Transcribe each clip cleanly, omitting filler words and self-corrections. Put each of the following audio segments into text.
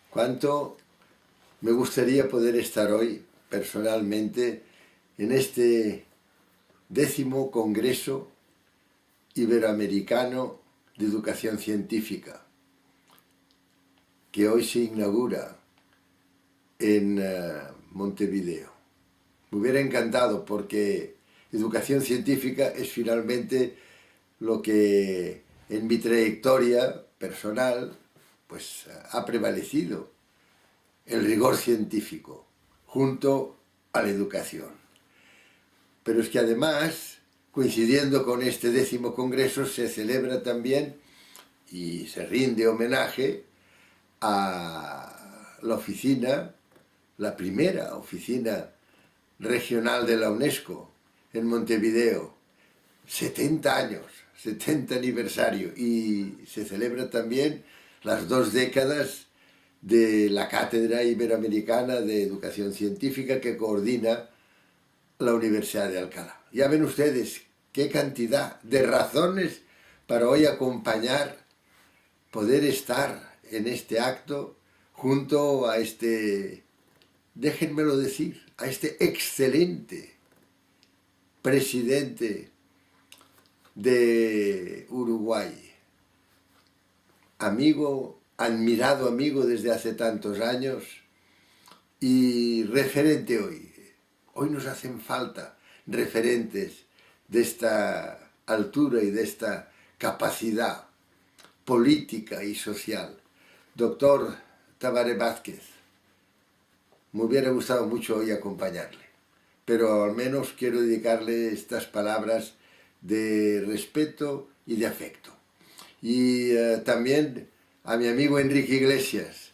Cuánto me gustaría poder estar hoy personalmente en este 10º Congreso Iberoamericano de Educación Científica, que hoy se inaugura en Montevideo. Me hubiera encantado porque educación científica es finalmente lo que en mi trayectoria personal pues ha prevalecido, el rigor científico junto a la educación. Pero es que además, coincidiendo con este 10º Congreso, se celebra también y se rinde homenaje a la oficina, la primera oficina regional de la UNESCO en Montevideo, 70 años, 70 aniversario, y se celebra también las 2 décadas de la Cátedra Iberoamericana de Educación Científica que coordina la Universidad de Alcalá. Ya ven ustedes qué cantidad de razones para hoy acompañar, poder estar en este acto junto a este, déjenmelo decir, a este excelente presidente de Uruguay, amigo, admirado amigo desde hace tantos años y referente hoy. Hoy nos hacen falta referentes de esta altura y de esta capacidad política y social. Doctor Tabaré Vázquez, me hubiera gustado mucho hoy acompañarle, pero al menos quiero dedicarle estas palabras de respeto y de afecto. Y también a mi amigo Enrique Iglesias,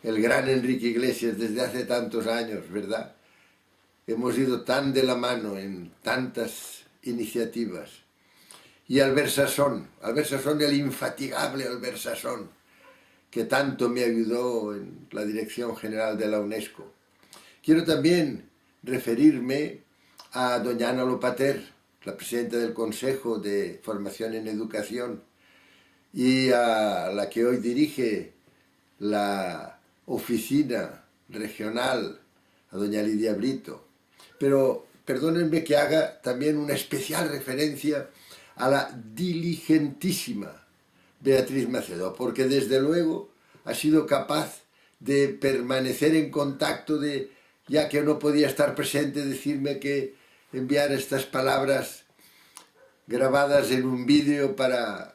el gran Enrique Iglesias desde hace tantos años, ¿verdad? Hemos ido tan de la mano en tantas iniciativas. Y Albert Sasson, el infatigable Albert Sasson, que tanto me ayudó en la Dirección General de la UNESCO. Quiero también referirme a doña Ana Lopater, la presidenta del Consejo de Formación en Educación, y a la que hoy dirige la oficina regional, a doña Lidia Brito. Pero perdónenme que haga también una especial referencia a la diligentísima Beatriz Macedo, porque desde luego ha sido capaz de permanecer en contacto, ya que no podía estar presente, decirme que enviara estas palabras grabadas en un vídeo para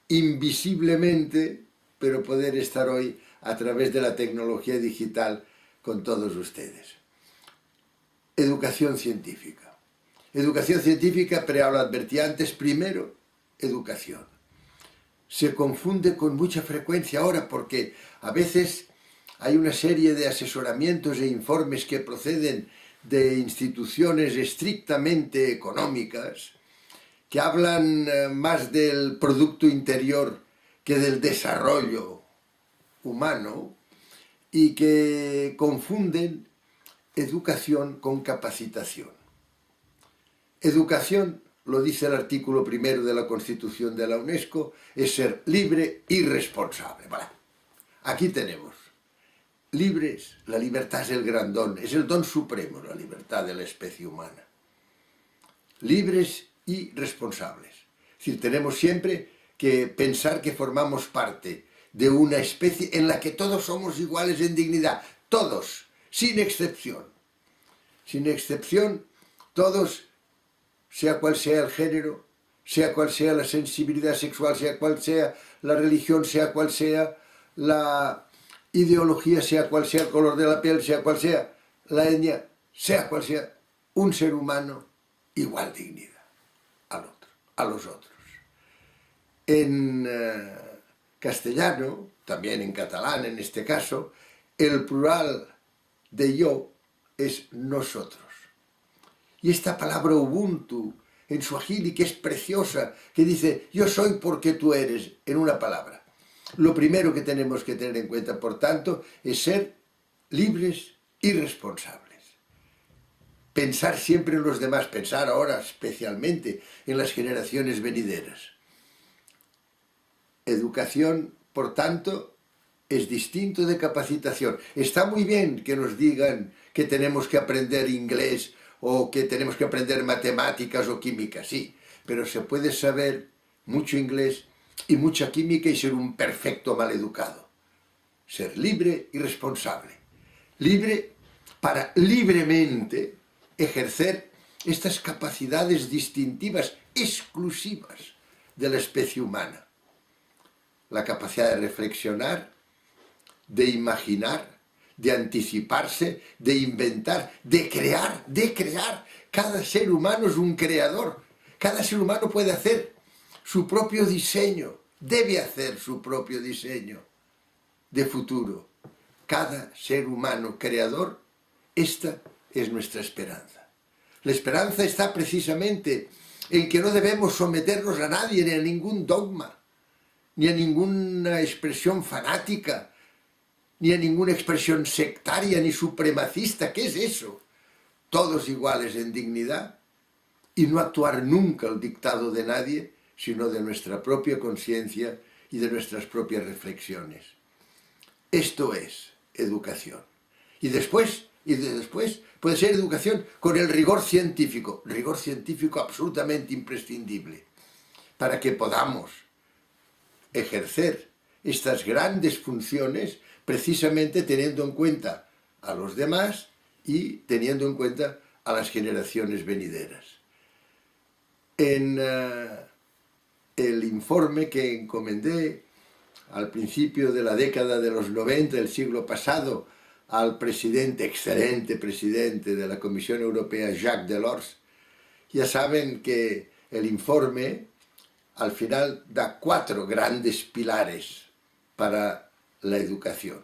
invisiblemente, pero poder estar hoy a través de la tecnología digital con todos ustedes. Educación científica. Educación científica, pero lo advertí antes, primero, educación. Se confunde con mucha frecuencia ahora porque a veces hay una serie de asesoramientos e informes que proceden de instituciones estrictamente económicas que hablan más del producto interior que del desarrollo humano y que confunden educación con capacitación. Educación, lo dice el artículo 1 de la Constitución de la UNESCO, es ser libre y responsable. Vale. Aquí tenemos. Libres, la libertad es el gran don, es el don supremo, la libertad de la especie humana. Libres y responsables. Es decir, tenemos siempre que pensar que formamos parte de una especie en la que todos somos iguales en dignidad, todos, sin excepción. Sin excepción, todos, sea cual sea el género, sea cual sea la sensibilidad sexual, sea cual sea la religión, sea cual sea la ideología, sea cual sea el color de la piel, sea cual sea la etnia, sea cual sea un ser humano, igual dignidad al otro, a los otros. En castellano, también en catalán en este caso, el plural de yo es nosotros. Y esta palabra Ubuntu en Swahili, que es preciosa, que dice yo soy porque tú eres, en una palabra. Lo primero que tenemos que tener en cuenta, por tanto, es ser libres y responsables. Pensar siempre en los demás, pensar ahora especialmente en las generaciones venideras. Educación, por tanto, es distinto de capacitación. Está muy bien que nos digan que tenemos que aprender inglés o que tenemos que aprender matemáticas o química, sí, pero se puede saber mucho inglés y mucha química y ser un perfecto maleducado. Ser libre y responsable. Libre para libremente ejercer estas capacidades distintivas, exclusivas de la especie humana. La capacidad de reflexionar, de imaginar, de anticiparse, de inventar, de crear, de crear. Cada ser humano es un creador. Cada ser humano puede hacer su propio diseño, debe hacer su propio diseño de futuro. Cada ser humano creador, esta es nuestra esperanza. La esperanza está precisamente en que no debemos someternos a nadie, ni a ningún dogma, ni a ninguna expresión fanática, ni a ninguna expresión sectaria ni supremacista. ¿Qué es eso? Todos iguales en dignidad y no actuar nunca al dictado de nadie, sino de nuestra propia conciencia y de nuestras propias reflexiones. Esto es educación. Y después puede ser educación con el rigor científico absolutamente imprescindible, para que podamos ejercer estas grandes funciones precisamente teniendo en cuenta a los demás y teniendo en cuenta a las generaciones venideras. En el informe que encomendé al principio de la década de los 90 del siglo pasado al excelente presidente de la Comisión Europea, Jacques Delors, ya saben que el informe al final da 4 grandes pilares para la educación.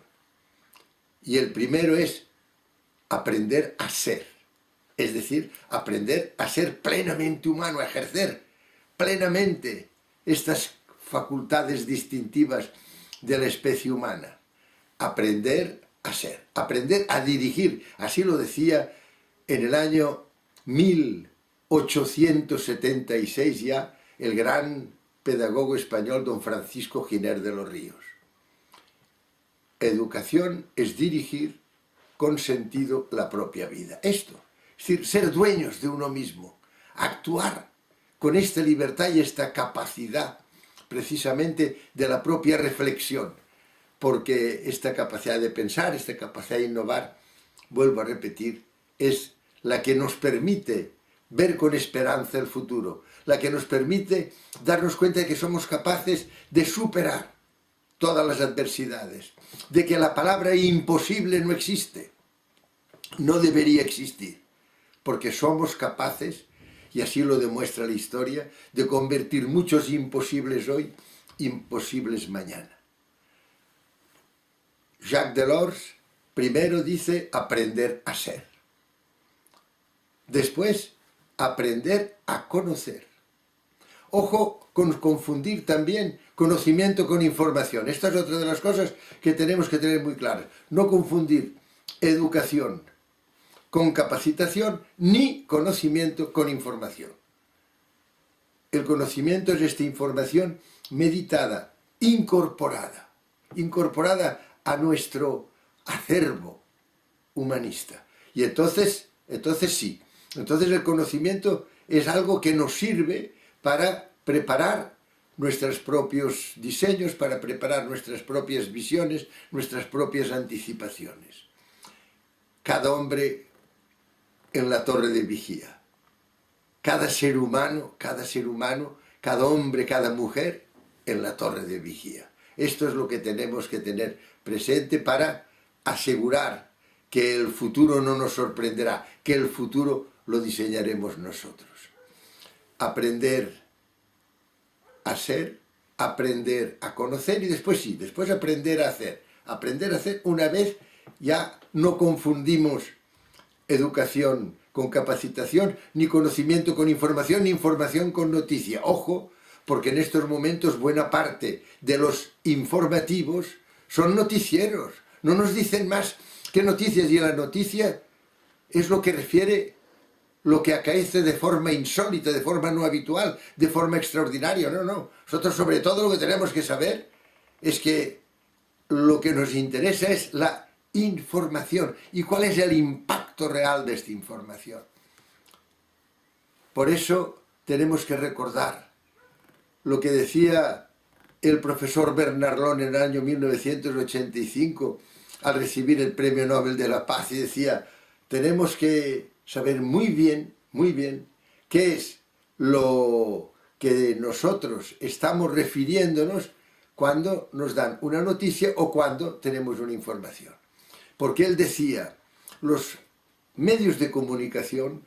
Y el primero es aprender a ser, es decir, aprender a ser plenamente humano, a ejercer plenamente estas facultades distintivas de la especie humana. Aprender a ser, aprender a dirigir. Así lo decía en el año 1876 ya el gran pedagogo español don Francisco Giner de los Ríos. Educación es dirigir con sentido la propia vida. Esto, es decir, ser dueños de uno mismo, actuar con esta libertad y esta capacidad precisamente de la propia reflexión, porque esta capacidad de pensar, esta capacidad de innovar, vuelvo a repetir, es la que nos permite ver con esperanza el futuro, la que nos permite darnos cuenta de que somos capaces de superar todas las adversidades, de que la palabra imposible no existe, no debería existir, porque somos capaces, y así lo demuestra la historia, de convertir muchos imposibles hoy, imposibles mañana. Jacques Delors primero dice aprender a ser. Después, aprender a conocer. Ojo con confundir también conocimiento con información. Esta es otra de las cosas que tenemos que tener muy claras. No confundir educación con capacitación ni conocimiento con información. El conocimiento es esta información meditada, incorporada a nuestro acervo humanista. Y entonces sí, entonces el conocimiento es algo que nos sirve para preparar nuestros propios diseños, para preparar nuestras propias visiones, nuestras propias anticipaciones. Cada hombre en la torre de vigía. Cada ser humano, cada hombre, cada mujer en la torre de vigía. Esto es lo que tenemos que tener presente para asegurar que el futuro no nos sorprenderá, que el futuro lo diseñaremos nosotros. Aprender a ser, aprender a conocer y después aprender a hacer. Aprender a hacer una vez ya no confundimos educación con capacitación, ni conocimiento con información, ni información con noticia. Ojo, porque en estos momentos buena parte de los informativos son noticieros. No nos dicen más que noticias, y la noticia es lo que refiere lo que acaece de forma insólita, de forma no habitual, de forma extraordinaria. No. Nosotros sobre todo lo que tenemos que saber es que lo que nos interesa es la información y cuál es el impacto real de esta información. Por eso tenemos que recordar lo que decía el profesor Bernard Lon en el año 1985 al recibir el Premio Nobel de la Paz, y decía: tenemos que saber muy bien qué es lo que nosotros estamos refiriéndonos cuando nos dan una noticia o cuando tenemos una información. Porque él decía, los medios de comunicación,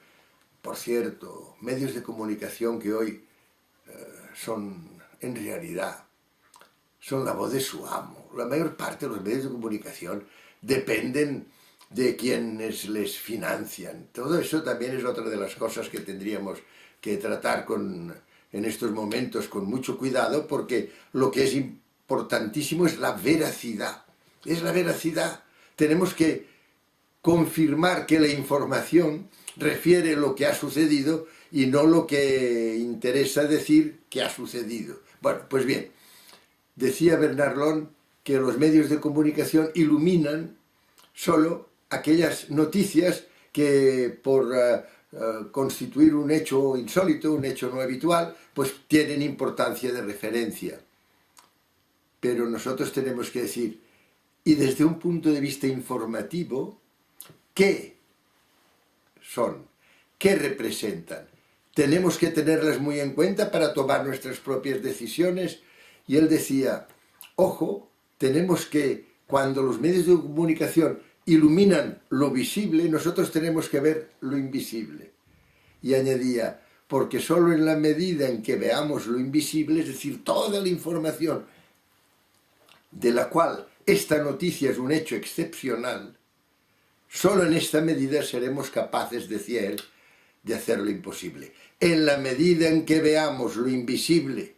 por cierto, medios de comunicación que hoy son, en realidad, son la voz de su amo. La mayor parte de los medios de comunicación dependen de quienes les financian. Todo eso también es otra de las cosas que tendríamos que tratar en estos momentos con mucho cuidado, porque lo que es importantísimo es la veracidad. Es la veracidad. Tenemos que confirmar que la información refiere lo que ha sucedido y no lo que interesa decir que ha sucedido. Bueno, pues bien, decía Bernard Lon que los medios de comunicación iluminan solo aquellas noticias que por constituir un hecho insólito, un hecho no habitual, pues tienen importancia de referencia. Pero nosotros tenemos que decir, y desde un punto de vista informativo, ¿qué son? ¿Qué representan? Tenemos que tenerlas muy en cuenta para tomar nuestras propias decisiones. Y él decía, ojo, tenemos que, cuando los medios de comunicación iluminan lo visible, nosotros tenemos que ver lo invisible. Y añadía, porque solo en la medida en que veamos lo invisible, es decir, toda la información de la cual esta noticia es un hecho excepcional, solo en esta medida seremos capaces, decía él, de hacer lo imposible. En la medida en que veamos lo invisible,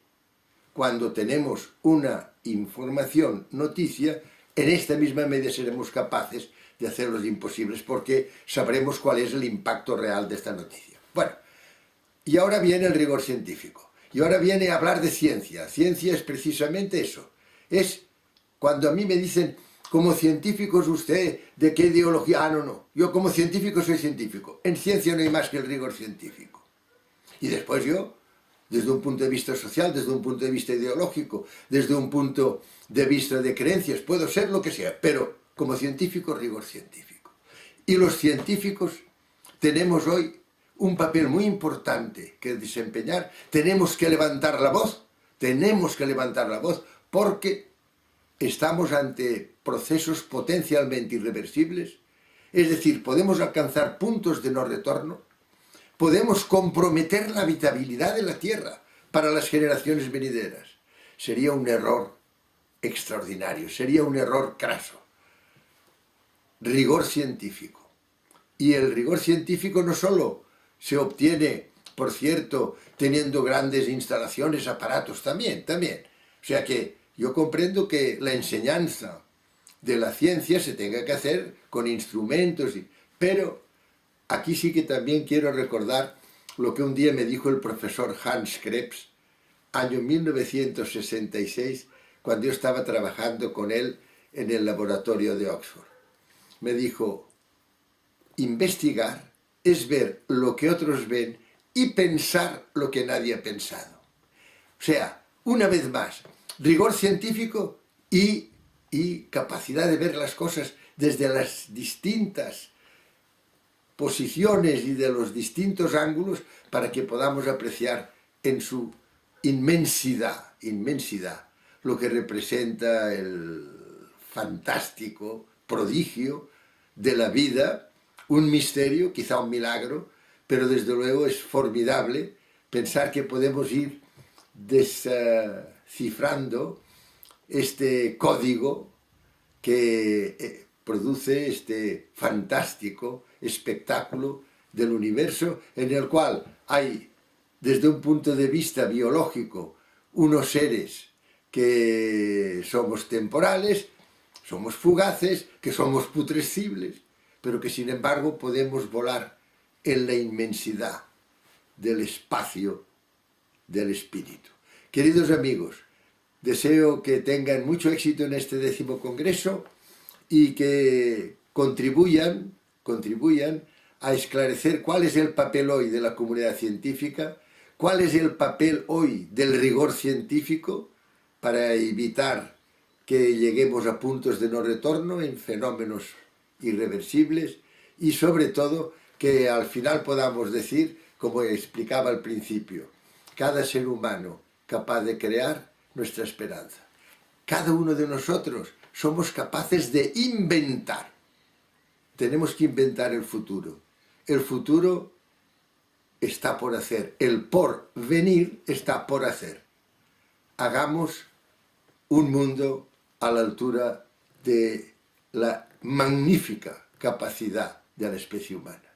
cuando tenemos una información, noticia, en esta misma medida seremos capaces de hacer los imposibles, porque sabremos cuál es el impacto real de esta noticia. Bueno, y ahora viene el rigor científico. Y ahora viene a hablar de ciencia. Ciencia es precisamente eso. Es cuando a mí me dicen, como científico es usted, ¿de qué ideología? Ah, no. Yo como científico soy científico. En ciencia no hay más que el rigor científico. Y después yo, desde un punto de vista social, desde un punto de vista ideológico, desde un punto de vista de creencias, puedo ser lo que sea, pero como científico, rigor científico. Y los científicos tenemos hoy un papel muy importante que desempeñar. Tenemos que levantar la voz, porque estamos ante procesos potencialmente irreversibles, es decir, podemos alcanzar puntos de no retorno, podemos comprometer la habitabilidad de la Tierra para las generaciones venideras. Sería un error extraordinario, sería un error craso. Rigor científico. Y el rigor científico no solo se obtiene, por cierto, teniendo grandes instalaciones, aparatos, también. O sea que yo comprendo que la enseñanza de la ciencia se tenga que hacer con instrumentos, pero aquí sí que también quiero recordar lo que un día me dijo el profesor Hans Krebs, año 1966, cuando yo estaba trabajando con él en el laboratorio de Oxford. Me dijo, investigar es ver lo que otros ven y pensar lo que nadie ha pensado. O sea, una vez más, rigor científico y capacidad de ver las cosas desde las distintas posiciones y de los distintos ángulos para que podamos apreciar en su inmensidad lo que representa el fantástico prodigio de la vida, un misterio, quizá un milagro, pero desde luego es formidable pensar que podemos ir descifrando este código que produce este fantástico espectáculo del universo, en el cual hay, desde un punto de vista biológico, unos seres que somos temporales, somos fugaces, que somos putrescibles, pero que sin embargo podemos volar en la inmensidad del espacio del espíritu. Queridos amigos, Deseo que tengan mucho éxito en este 10º Congreso y que contribuyan a esclarecer cuál es el papel hoy de la comunidad científica, cuál es el papel hoy del rigor científico para evitar que lleguemos a puntos de no retorno en fenómenos irreversibles y sobre todo que al final podamos decir, como explicaba al principio, cada ser humano capaz de crear nuestra esperanza. Cada uno de nosotros somos capaces de inventar. Tenemos que inventar el futuro. El futuro está por hacer, el porvenir está por hacer. Hagamos un mundo a la altura de la magnífica capacidad de la especie humana.